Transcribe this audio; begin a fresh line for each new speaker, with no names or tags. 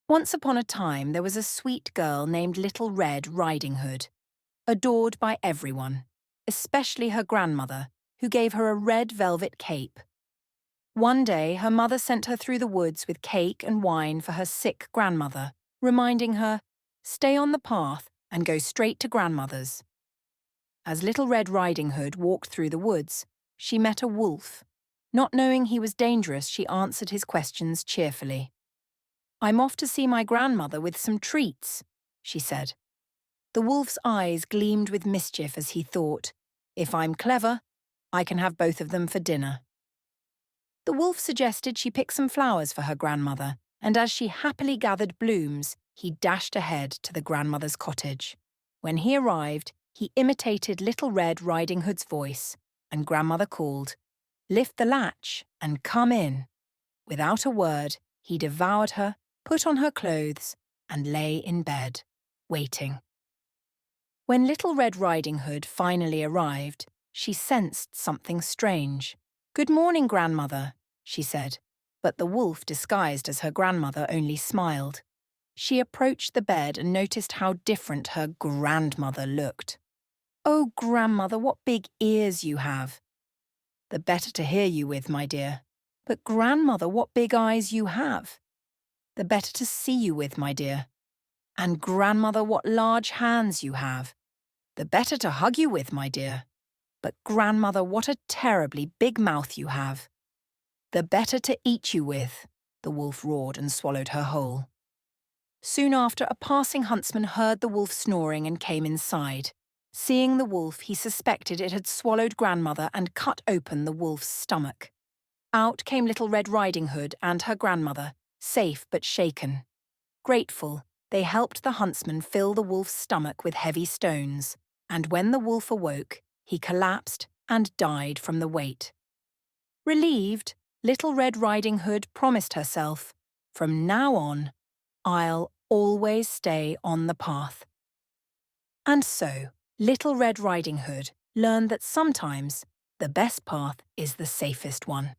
Once upon a time, there was a sweet girl named Little Red Riding Hood, adored by everyone, especially her grandmother, who gave her a red velvet cape. One day, her mother sent her through the woods with cake and wine for her sick grandmother, reminding her, "Stay on the path and go straight to grandmother's." As Little Red Riding Hood walked through the woods, she met a wolf. Not knowing he was dangerous, she answered his questions cheerfully. "I'm off to see my grandmother with some treats," she said. The wolf's eyes gleamed with mischief as he thought, "If I'm clever, I can have both of them for dinner." The wolf suggested she pick some flowers for her grandmother, and as she happily gathered blooms, he dashed ahead to the grandmother's cottage. When he arrived, he imitated Little Red Riding Hood's voice, and grandmother called, "Lift the latch and come in." Without a word, he devoured her, put on her clothes, and lay in bed, waiting. When Little Red Riding Hood finally arrived, she sensed something strange. "Good morning, grandmother," she said, but the wolf, disguised as her grandmother, only smiled. She approached the bed and noticed how different her grandmother looked. "Oh, grandmother, what big ears you have." "The better to hear you with, my dear." "But grandmother, what big eyes you have." "The better to see you with, my dear." "And grandmother, what large hands you have." "The better to hug you with, my dear." "But grandmother, what a terribly big mouth you have." "The better to eat you with," the wolf roared and swallowed her whole. Soon after, a passing huntsman heard the wolf snoring and came inside. Seeing the wolf, he suspected it had swallowed grandmother and cut open the wolf's stomach. Out came Little Red Riding Hood and her grandmother, safe but shaken. Grateful, they helped the huntsman fill the wolf's stomach with heavy stones, and when the wolf awoke, he collapsed and died from the weight. Relieved, Little Red Riding Hood promised herself, "From now on, I'll always stay on the path." And so, Little Red Riding Hood learned that sometimes the best path is the safest one.